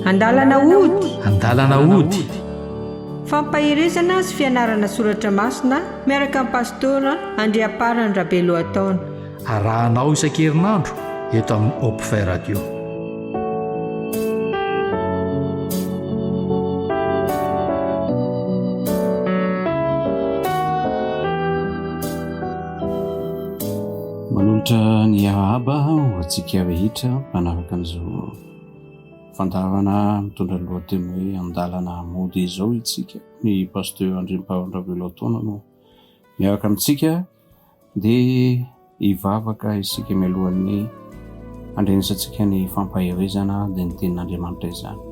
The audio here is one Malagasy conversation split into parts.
An-dalana Hody. An-dalana Hody. Fampahirizana sy fianarana soratra masina miaraka amin'ny Pasteur Andriamparany Rabelohataona. Arahanao isan-kerinandro eto amin'ny Opfay Radio. Manolotra ny ahaba ho antsika rehetra manaraka an'izao fandavana mitondra lohateny hoe An-dalana Hody izao itsika. Ny Pasteur Andriamparany Rabelohataona no miaraka amintsika dia hivavaka isika mialohan'ny andrenesantsika ny fampaherezana dia ny tenin'Andriamanitra izany.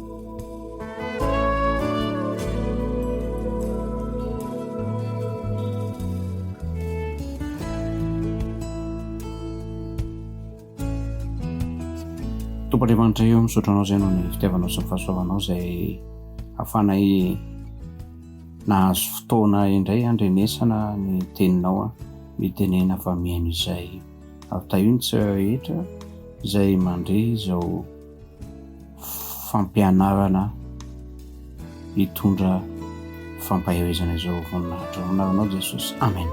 Tompoandriamanitra eo misaotranao izay noho ny fitiavanao sy ny fahasoavanao izay hafanay nahazo fotoana indray andrenesana ny teninao mitenena fa mihaino izay avitahiontsy rehetra izay mandre izao fampianarana hitondra fampaherezana izao voninahitra anaranao Jesosy. Amen.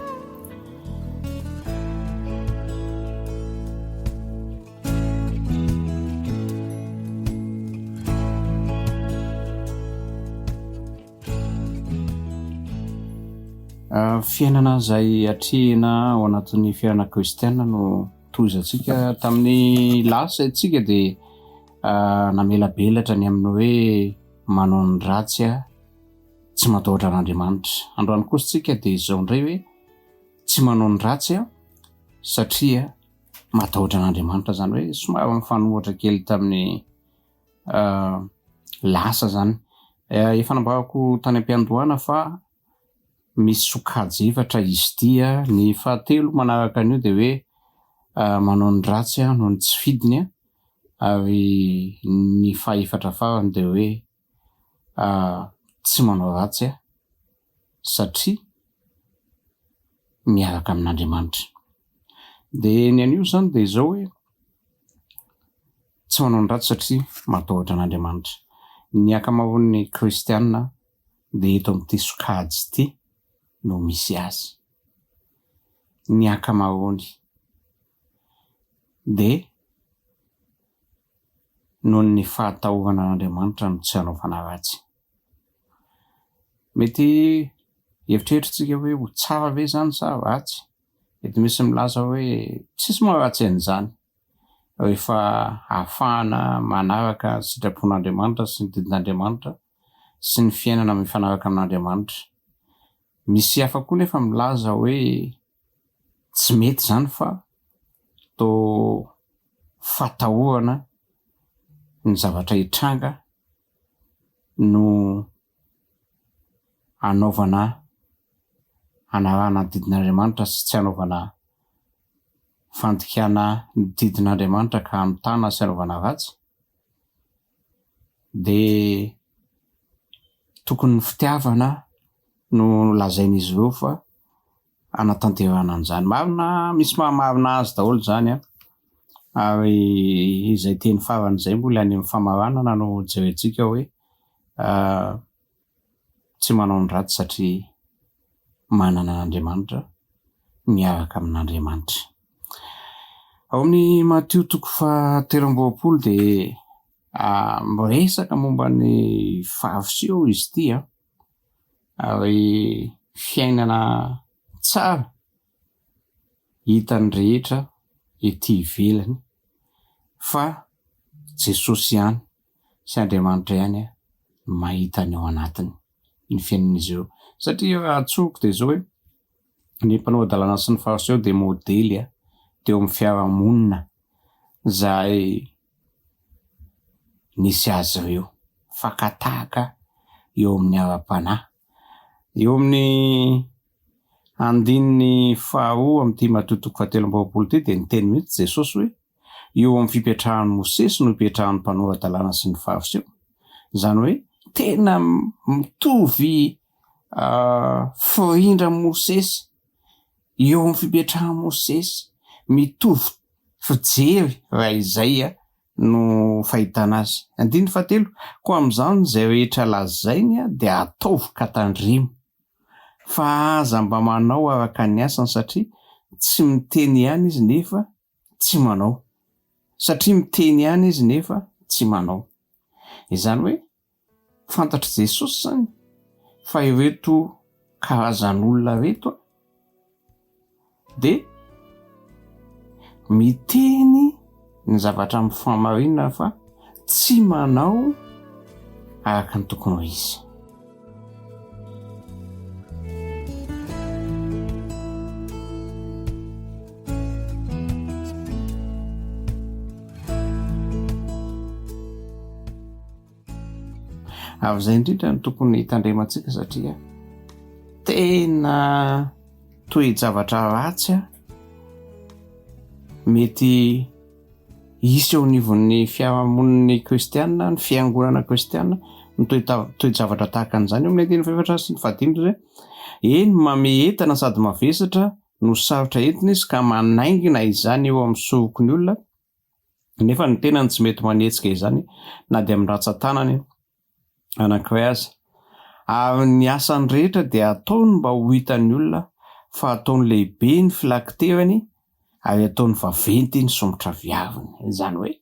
Fiainana izay atrehina ao anatin'ny fiainana kristiana no toizantsika tamin'ny lasa itsika dia namelabelatra ny amin'ny hoe manao ny ratsy tsy matahotra an'Andriamanitra. Androany kosa tsika dia izao indray hoe tsy manao ny ratsy satria matahotra an'Andriamanitra, zany hoe somary mifanohitra kely tamin'ny lasa zany. Efa nambarako tany am-piandohana fa misy sokajy efatra izy tia. Ny fahatelo manaraka an'io dia hoe manao ny ratsy noho ny tsy fidiny, ary ny fahaefatra farany dia hoe tsy manao ratsy satria miaraka amin'Andriamanitra. Dia ny an'io zany dia izao hoe tsy manao ny ratsy satria matahotra an'Andriamanitra. Ny ankamaroan'ny kristiana dia eto amin'ity sokajy ity no misy azy. Ny ankamaroany dia noho ny fahatahorana an'Andriamanitra no tsy hanaovana ratsy. Mety eritreretritsika hoe ho tsara ve zany sa ratsy? Mety misy milaza hoe tsisy maharatsy an'izany rehefa ahafahana manaraka sitrapon'Andriamanitra sy ny didin'Andriamanitra sy ny fiainana mifanaraka amin'Andriamanitra. Misy hafa koa nefa milaza hoe tsy mety zany fa toa fatahorana ny zavatra hitranga no anaovana anarana ny didin'Andriamanitra sy tsy anaovana fandikana ny didin'Andriamanitra ka hamitana sy anaovana ratsy. Dia tokony fitiavana no lazain'izy ireo fa anatanterana an'izany. Marina, misy mahamarina azy daholo zany ary izay teny farany izay mbola any amin'ny famaranana no jerentsika hoe tsy manao ny ratsy satria manana an'Andriamanitra, miaraka amin'Andriamanitra. Ao amin'ny Mateo 7:20 dia miresaka momba ny fahafiseho izy ity ary fiainana tsara hitany rehetra ety ivelany fa Jesosy ihany sy Andriamanitra ihany mahita ny ao anatiny ny fiainan'izy ireo. Satria raha atsoko dia izao hoe ny mpanao an-dalana sy ny fariseho dia modely teo amin'ny fiarahamonina izay nisy azy ireo, fakatahaka eo amin'ny ara-panahy. Eo amin'ny andininy 2 amin'ity Mateo 7:20 ity dia niteny mihitsy Jesosy hoe eo amin'ny fipetrahan'ny Mosesy no hipetrahan'ny mpanao an-dalana sy ny fariseho. Zany hoe tena mitovy firindra Mosesy eo amin'ny fipetrahan'ny Mosesy, mitovy fijery raha izay no fahitana azy. 7 koa amin'izany zay rehetra lazainy dia ataovy-ka tandrimo fa aza mba manao araka ny asany satria tsy miteny ihany izy nefa tsy manao, satria miteny ihany izy nefa tsy manao. Izany hoe fantatr' Jesosy zany fa ireto karazan'olona reto de miteny ny zavatra mifamarinana fa tsy manao araka ny tokony ho izy. Ary izay indrindra ny tokony hitandremantsika satria tena toe-javatra ratsy mety hisy eo anivon'ny fiarahamoniny kristianina, ny fiangonana kristianina ny toe-javatra tahaka an'izany eo amin'ny andiny faefatra sy ny 15 hoe eny mame entana sady mavesatra no sarotra entina izy ka manaingina izany eo amin'ny sorok'ny olona nefa ny tenany tsy mety manetsika izany na dia amin'ny ratsan-tanany anankiray aza. Ary ny asany rehetra dia ataony mba ho hitan'ny olona fa ataony lehibe ny filakiterany ary ataony vaventy ny somotra viaviny. Izany hoe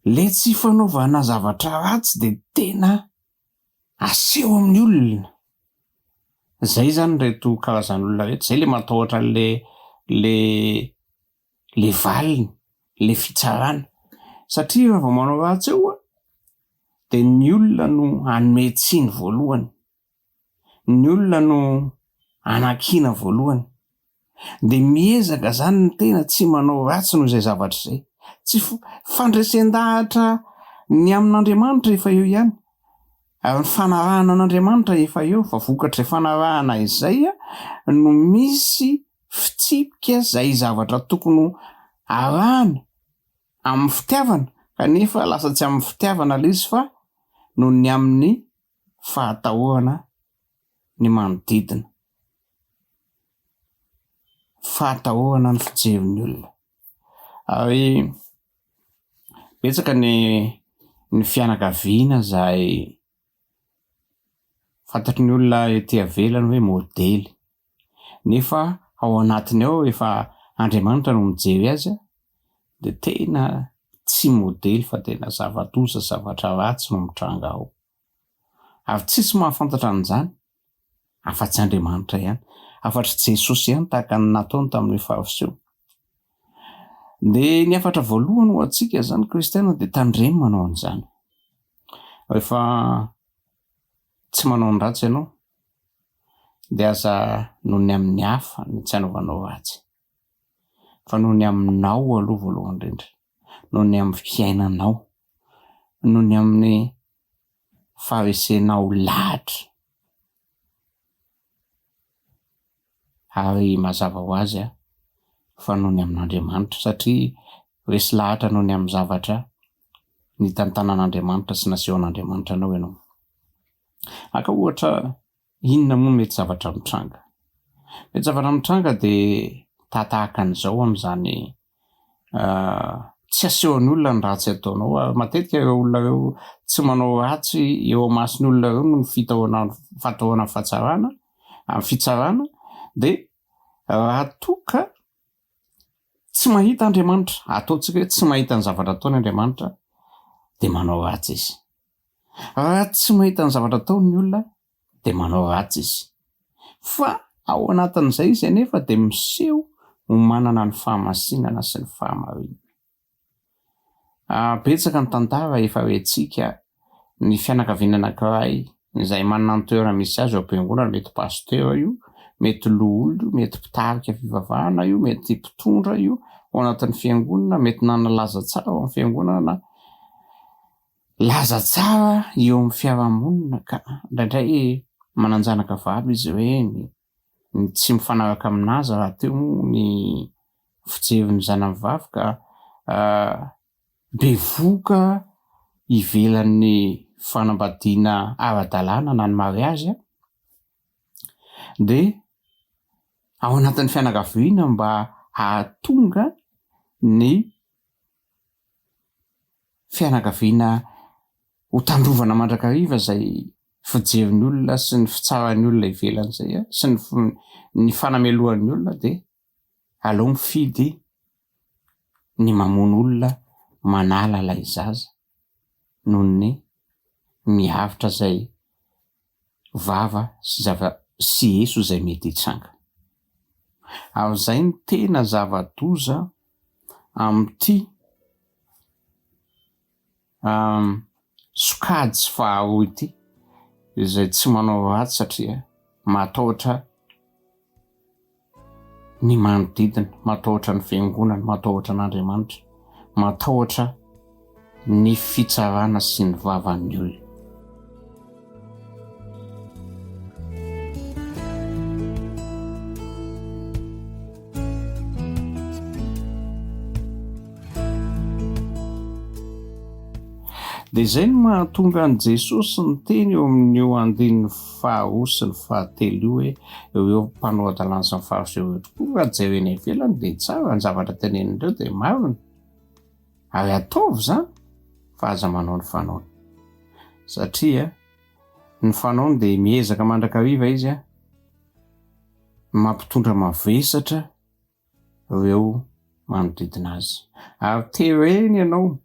le tsy fanaovana zavatra ratsy dia tena aseho amin'ny olona. Zay zany reto karazan'olona reto, zay le matahotra le valiny, le fitsarana. Satria raha vao manao ratsy eo dia ny olona no anometsiny voalohany, ny olona no anakiana voalohany, dia miezaka zany ny tena tsy manao ratsy no izay zavatra izay. Tsy fandresen-dahatra ny amin'Andriamanitra efa eo ihany, ary ny fanarahana an'Andriamanitra efa eo, fa vokatra fanarahana izay no misy fitsipika izay zavatra tokony arahana amin'ny fitiavana kanefa lasa tsy amin'ny fitiavana ilay izy fa no ny amin'ny fahatahorana ny manodidina, fahatahorana ny fijerin'ny olona. Ary betsaka ny fianakaviana izay fantatry ny olona ety avelany hoe modely, nefa ao anatiny ao efa Andriamanitra no mijery azy dia tena tsy modely fa tena zava-doza, zavatra ratsy no mitranga ao. Ary tsisy mahafantatra an'izany afa-tsy Andriamanitra ihany, afa-tsy Jesosy ihany tahaka ny nataony tamin'ny fariseho. Dia ny hafatra voalohany ho antsika zany kristiana dia tandremo manao an'izany. Rehefa tsy manao ny ratsy ianao dia aza noho ny amin'ny hafa ny tsy hanaovanao ratsy, fa noho ny aminao aloha voalohany indrindra, noho ny amin'ny fiainanao, noho ny amin'ny faresenao lahatra. Ary mazava ho azy fa noho ny amin'Andriamanitra, satria resy lahatra noho ny amin'ny zavatra ny tantanan'Andriamanitra sy naseho an'Andriamanitra anao ianao. Aka ohatra inona moa mety zavatra mitranga? Mety zavatra mitranga dia tahaka an'izao amin'izany tsy asehon'ny olona ny ratsy ataonao. Matetika ireo olona ireo tsy manao ratsy eo amasin'ny olona ireo no fatahoana fitsarana dia raha toka tsy mahita Andriamanitra, ataontsika hoe tsy mahita ny zavatra ataony Andriamanitra dia manao ratsy izy. Raha tsy mahita ny zavatra ataony olona dia manao ratsy izy. Fa ao anatin'izay izy anefa dia miseho ho manana ny fahamasinana sy ny fahamarinana. Betsaka ny tantara efa rentsika ny fianakaviana anankiray izay manana ny toerana misy azy ao am-piangonana, mety pasteur io, mety loholio, mety mpitarika fivavahana io, mety mpitondra io ao anatin'ny fiangonana, mety nanana laza tsara ao amin'ny fiangonana na laza tsara eo amin'ny fiarahamonina ka indraindray mananjanaka vavy izy ireny, tsy mifanaraka aminazy raha teo ny fijerin'ny zanany vavy ka bevoka ivelan'ny fanambadiana ara-dalàna na ny mariazy dia ao anatin'ny fianakaviana mba hahatonga ny fianakaviana ho tandrovana mandrakariva zay fijerin'ny olona sy ny fitsaran'ny olona ivelan'izay sy ny fanamelohan'ny olona de aleo mifidy ny mamono olona manala ilay zaza noho ny miavitra zay vava sy eso zay mety hitsanga. Zay ny tena zava-doza am'ty sokady sy faharoa ity izay tsy manao ratsy satria matahotra ny manodidina, matahotra ny fiangonana, matahotra n'Andriamanitra, matahotra ny fitsarana sy ny vavan'ny olona. Dia izay no mahatonga an' Jesosy ny teny eo amin'io andininy faharoa sy ny fahatelo hoe ireo mpanao an-dalana sy ny fariseo ireo tokoa raha jerena ivelany dia tsara ny zavatra tenenindreo dia marina ary ataovy izany fa aza manao ny fanaony satria ny fanaony dia miezaka mandrakariva izy mampitondra mavesatra ireo manodidina azy ary tereny ianao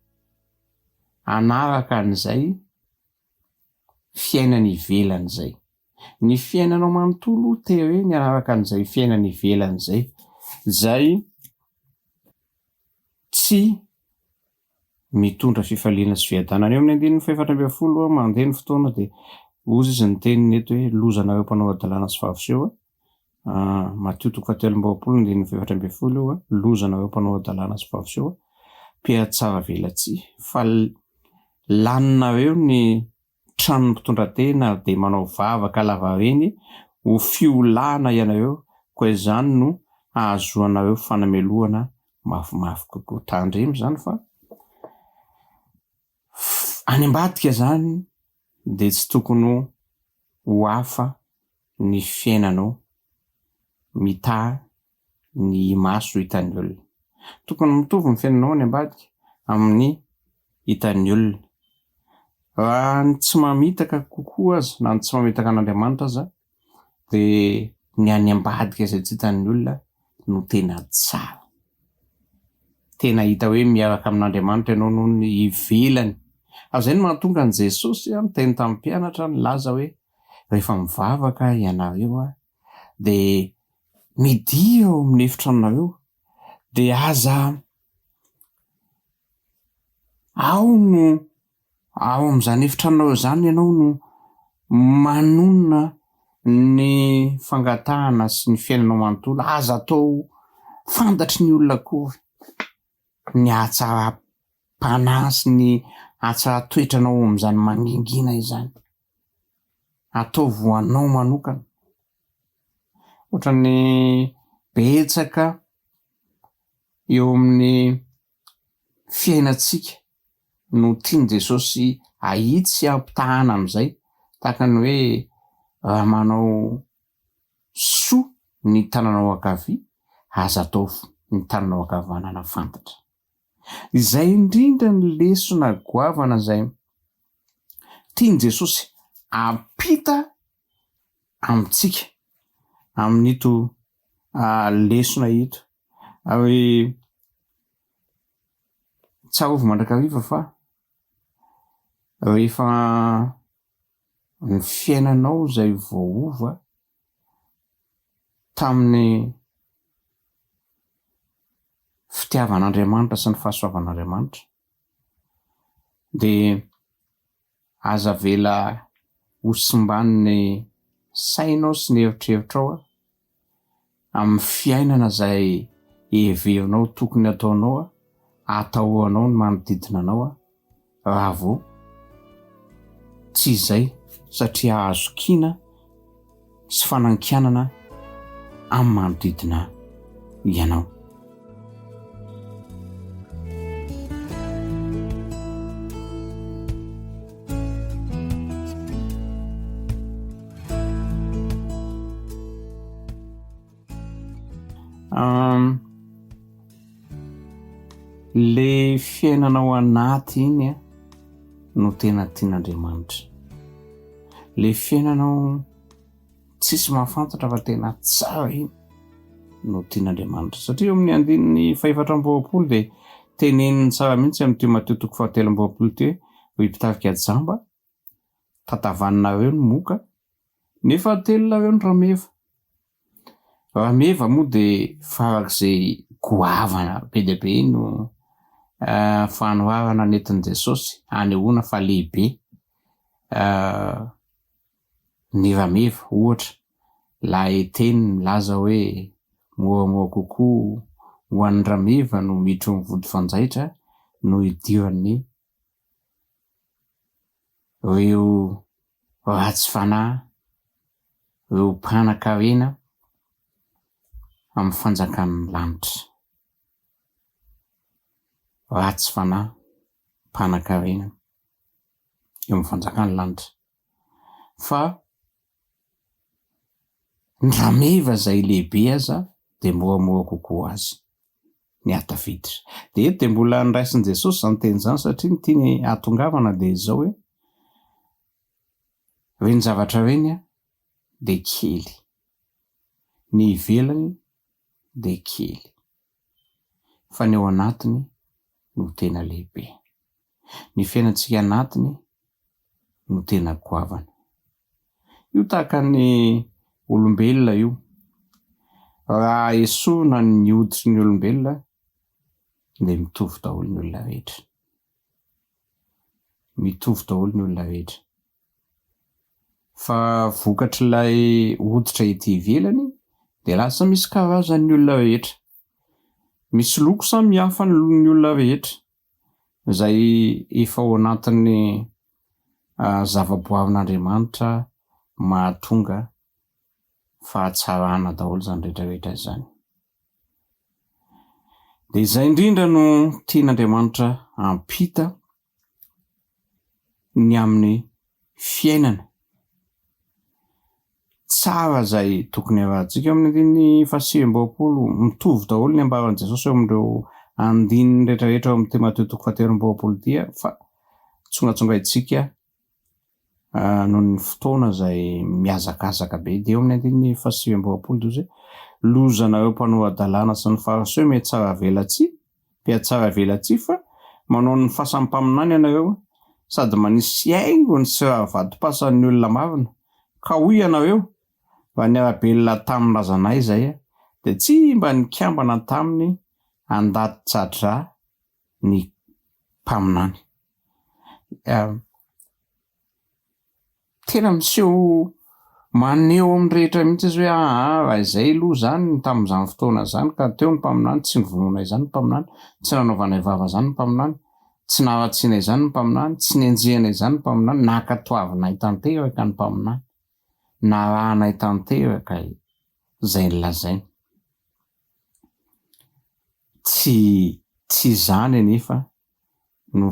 anaraka an'izay fiainany ivelan'izay. Ny fiainanao manontolo tereny anaraka an'izay fiainany ivelan'izay zay tsy mitondra fifaliana sy fiadanana. Eo amin'ny andininy faefatra amby folo mandeha ny fotoana dia ozy izy ny teniny eto hoe lozanareo mpanao an-dalana sy fariseo Matthieu 7:24 lozanareo mpanao an-dalana sy fariseo mpiatsara velatsy fa laninareo ny tranony mpitondra-tena dia manao vavaka lavareny ho fiolana ianareo koa izany no ahazoanareo fanameloana mafimafy kokoa. Tandremo zany fa any ambadika zany dia tsy tokony ho hafa ny fiainanao mitaha ny maso hitan'ny olona. Tokony mitovy ny fiainanao any ambadika amin'ny hitan'ny olona. Raha ny tsy mamitaka kokoa aza na ny tsy mamitaka an'Andriamanitra aza dia ny any ambadika izay tsy hitan'ny olona no tena tsara. Tena hita hoe miaraka amin'Andriamanitra ianao noho ny ivelany. Izay no mahatonga an' Jesosy teny tamin'ny mpianatra nilaza hoe rehefa mivavaka ianareo dia midia eo amin'ny efitranonareo dia aza ao amin'izany efitranonareo izany ianao no manonona ny fangatahana sy ny fiainanao manontolo. Aza atao fantatry ny olona akory ny ahatsara-panahy sy ny ahatsara-toetranao amin'izany mangingina izany. Atao voanao manokana. Ohatra ny betsaka eo amin'ny fiainantsika no tiany Jesosy ahitsy sy ampitahana amin'izay tahaka ny hoe raha manao soa ny tananao ankavia aza atao ny tananao ankavanana fantatra. Izay indrindra ny lesona goavana izay tiany Jesosy ampita amintsika amin'ito lesona ito ary tsarovy mandrakariva fa rehefa ny fiainanao izay voaova tamin'ny fitiavan'Andriamanitra sy ny fahasoavan'Andriamanitra dia aza vela hosimban'ny sainao sy ny eritreritrao amin'ny fiainana izay heverinao tokony ataonao atahoanao ny manodidina anao raha vao tsy izay satria azo kiana sy fanankianana amin'ny manodidina ianao. le fiainanao anaty iny no tena tian'Andriamanitra. Le fiainanao tsisy mahafantatra fa tena tsara iny no tian'Andriamanitra. Satria eo amin'ny andininy 420 dia teneniny tsara mihitsy amin'ny Timothée 4:13 teo hoe mpitarika jamba tatavanareo ny moka nefa telonareo ny rameva. Rameva moa dia farak'izay goavana be dia be no fanoharana nentin' Jesosy hanehoana fa lehibe ny rameva. Ohatra lahy teny milaza hoe moramora kokoa ho an'ny rameva no miditry ny vody fanjaitra no idiran'ny ireo ratsy fanahy, ireo mpanan-karena amin'ny fanjakan'ny lanitra. Ratsy fanahy, mpanan-karena eo amin'ny fanjakan'ny lanitra. Fa ny rameva izay lehibe aza dia moramora kokoa azy ny atafiditra. Dia eto dia mbola niraisin' Jesosy izany teny izany satria ny tiany hatongavana dia izao hoe reny zavatra reny dia kely, ny ivelany dia kely, fa ny ao anatiny no tena lehibe. Ny fiainantsika anatiny no tena goavana. Io tahaka ny olombelona io. Raha esorina ny hoditry ny olombelona dia mitovy daholo ny olona rehetra. Mitovy daholo ny olona rehetra. Fa vokatr'ilay hoditra ety ivelany dia lasa misy karazan'ny olona rehetra. Misy loko samy hafa ny olona rehetra izay efa ao anatin'ny zavaboarin'Andriamanitra mahatonga fahatsarana daholo izany rehetrarehetra izany. Dia izay indrindra no tian'Andriamanitra hampita ny amin'ny fiainana tsara izay tokony harantsika. Amin'ny andininy 720 mitovy daholo ny ambaran'i Jesosy eo amin'ireo andininy rehetrarehetra ao amin'ny Timothée 4:13 dia fa tsongatsongaitsika noho ny fotoana izay mihazakazaka be. Dia eo amin'ny andininy 720 dia hoe lozanareo mpanao an-dalana sy ny fariseo mihatsara velatsy fa manao ny fahasampaminany ianareo sady manisy haingony sy ravatom-pasan'ny olona marina. Ka hoy ianareo mba ny Rabelohataona lazanay izay dia tsy mba nikambana taminy andaty-tsadra ny mpaminany. Tena miseho maneho amin'ny rehetra mihitsy izy hoe raha izay aloha izany tamin'izany fotoana izany ka teo ny mpaminany tsy nivonoana izany ny mpaminany, tsy nanaovana vava izany ny mpaminany, tsy naharatsiana izany ny mpaminany, tsy nienjehana izany ny mpaminany, nakatoavinay tanteraka ny mpaminany, narahanay tanteraka izay nilazainy. Tsy izany anefa no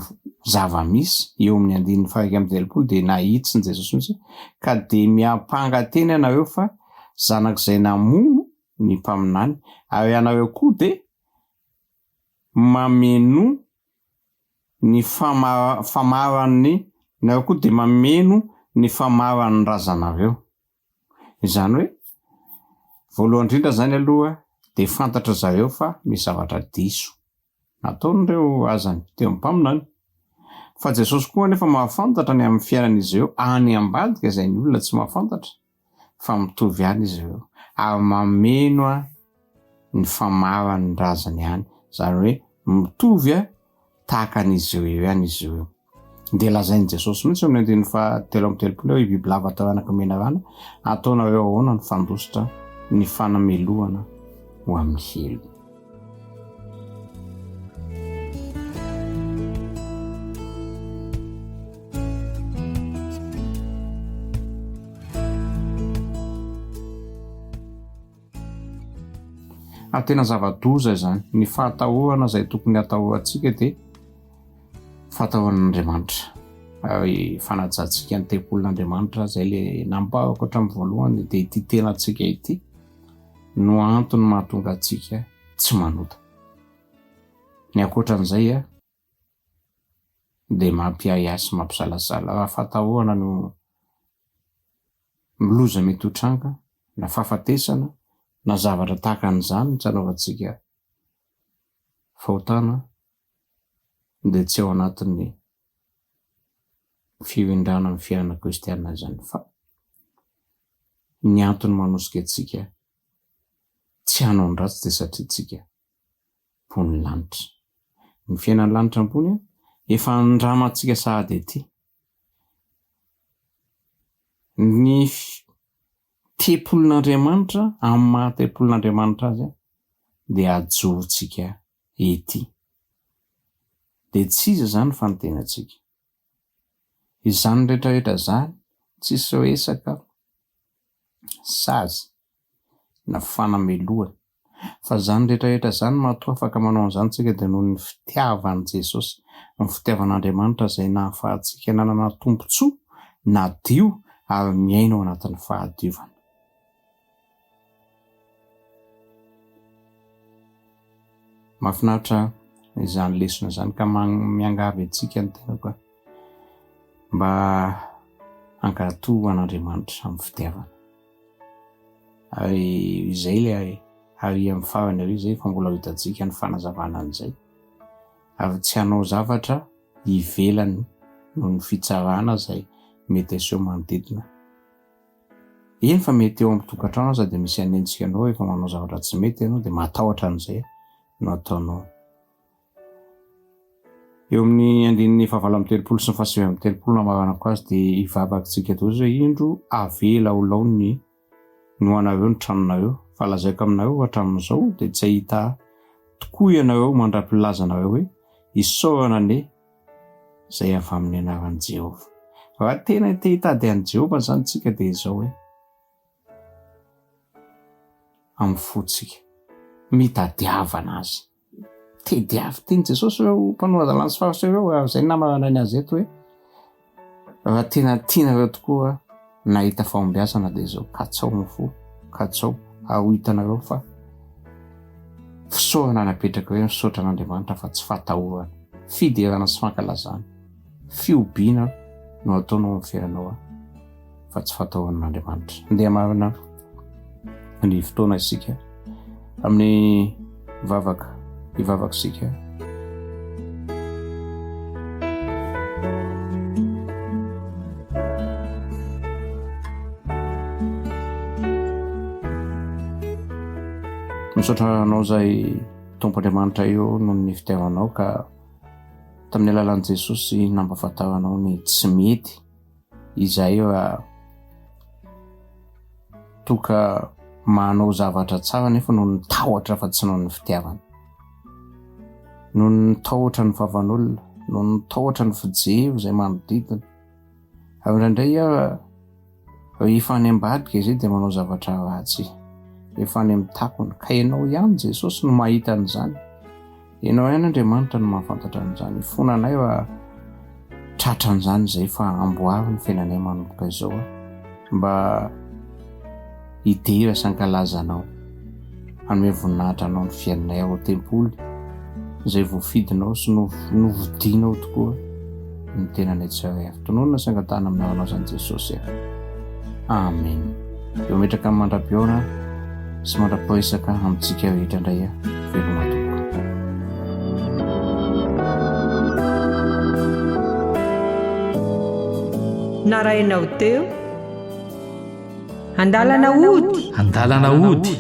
zava-misy eo amin'ny andininy 1:30 dia nahitsy ny Jesosy mihitsy ka dia miampanga-teny ianareo fa zanak'izay namono ny mpaminany ary ianareo koa dia mameno ny famaran'ny ianareo koa dia mameno ny famaran'ny razanareo. Izany hoe voalohany indrindra izany aloha dia fantatra zareo fa misy zavatra diso nataon'ireo azany teo amin'ny mpaminany. Fa Jesosy koa anefa mahafantatra ny amin'ny fiainan'izy ireo any ambadika izay ny olona tsy mahafantatra fa mitovy ihany izy ireo ary mameno ny famaran'ny razany ihany. Izany hoe mitovy tahaka an'izy ireo ihany izy ireo. Dia lazain'i Jesosy mihitsy amin'ny andininy 7:30 hoe biby lava taranaka mena rana ataonareo ahoana ny fandositra ny fanamelohana ho amin'ny helo. Tena zava-doza izany. Ny fahatahorana izay tokony hatahorantsika dia fatahoran'Andriamanitra ary fanajantsika ny tempolin'Andriamanitra izay le nambarako hatramin'ny voalohany dia ity tenantsika ity no antony mahatonga antsika tsy manota. Ny ankoatran'izay a dia mampiay asy mampisalasala fatahoana no miloza mety ho tranga na fahafatesana na zavatra tahaka an'izany tsy anaovantsika fahotana dia tsy ao anatin'ny fihoindrana amin'ny fiainana kristianina izany fa ny antony manosika antsika tsy hanao ny ratsy dia satria tsika mpony lanitra. Ny fiainan'ny lanitra ambony efa andramantsika sahady ety. Ny tempolon'Andriamanitra amin'ny maha tempolon'Andriamanitra azy dia ajotsika ety. Dia tsy iza zany fa ny tenantsika. Izany rehetrarehetra zany tsisy resaka sazy na fanameloana fa zany rehetrarehetra zany matoa afaka manao an'izany tsika dia noho ny fitiavan'i Jesosy, ny fitiavan'Andriamanitra izay nahafahantsika nanana tombontsoa nadio ary miaina ao anatin'ny fahadiovana. Mahafinaritra izany lesona izany ka miangavy antsika ny tenako mba hankatoa an'Andriamanitra amin'ny fitiavana. Ary izay ilay ary amin'ny farany ary izay fa mbola hitantsika ny fanazavana an'izay. Ary tsy hanao zavatra ivelany noho ny fitsarana izay mety aseho manodidina. Eny fa mety eo amin'ny tokantrano aza dia misy anentsika anao efa manao zavatra tsy mety ianao dia matahotra an'izay no ataonao. Eo amin'ny andininy 7:30 sy 8:30 namarana azy dia ivavakintsika toy izay indro avela ho laony no anareo ny tranonareo. Fa lazaiko aminareo hatramin'izao dia tsy ahita tokoa ianareo mandra-pilaza anareo hoe isaorana ane izay avy amin'ny anaran'i Jehova. Raha tena te hitady an'i Jehova zany tsika dia izao hoe amin'ny fotsika mitadiavana azy. Tediavy tiany Jesosy ireo mpanao dalàna sy fariseo ireo ary izay namarana ny azy eto hoe raha tena tianareo tokoa nahita fahombiazana dia izao katsao ny fo, katsao ao hitanareo fa fisaorana napetraka hoe misaotra an'Andriamanitra fa tsy fatahorana, fiderana sy fankalazana, fiobiana no ataonao amin'ny fiainanao fa tsy fatahoran'Andriamanitra. Andeha marina ny fotoana isika amin'ny ivavaka isika. Misaotra anao izay Tompo Andriamanitra eo noho ny fitiavanao ka tamin'ny alalan'i Jesosy nampahafantaranao ny tsy mety izay toka manao zavatra tsara nefa noho ny tahotra fa tsy noho ny fitiavana, noho ny tahotra ny vavan'olona, noho ny tahotra ny fijery izay manodidina. Ary indraindray rehefa any ambadika izay dia manao zavatra ratsy, rehefa any amin'ny takony ka ianao ihany Jesosy no mahita an'izany. Ianao ihany Andriamanitra no mahafantatra an'izany. Fona anay tratra an'izany izay fa amboary ny fiainanay manomboka izao mba hidera sy hankalaza anao, hanome voninahitra anao ny fiainanay ao tempoly izay voafidinao sy novodianao tokoa ny tenanay tsirairay. Tononona sy angatana amin'aranao izany Jesosy. Amen. Eo metraka amin'ny mandra-piona sy mandra-pahisaka amintsika rehetra indray veloma tokoa. Narainao teo An-dalana Hody. An-dalana Hody.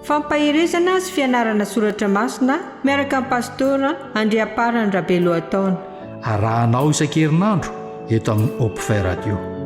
Fampahirizana sy fianarana soratra masina miaraka amin'ny Pasteur Andriamparany Rabelohataona. Arahanao isan-kerinandro eto amin'ny Hope Radio.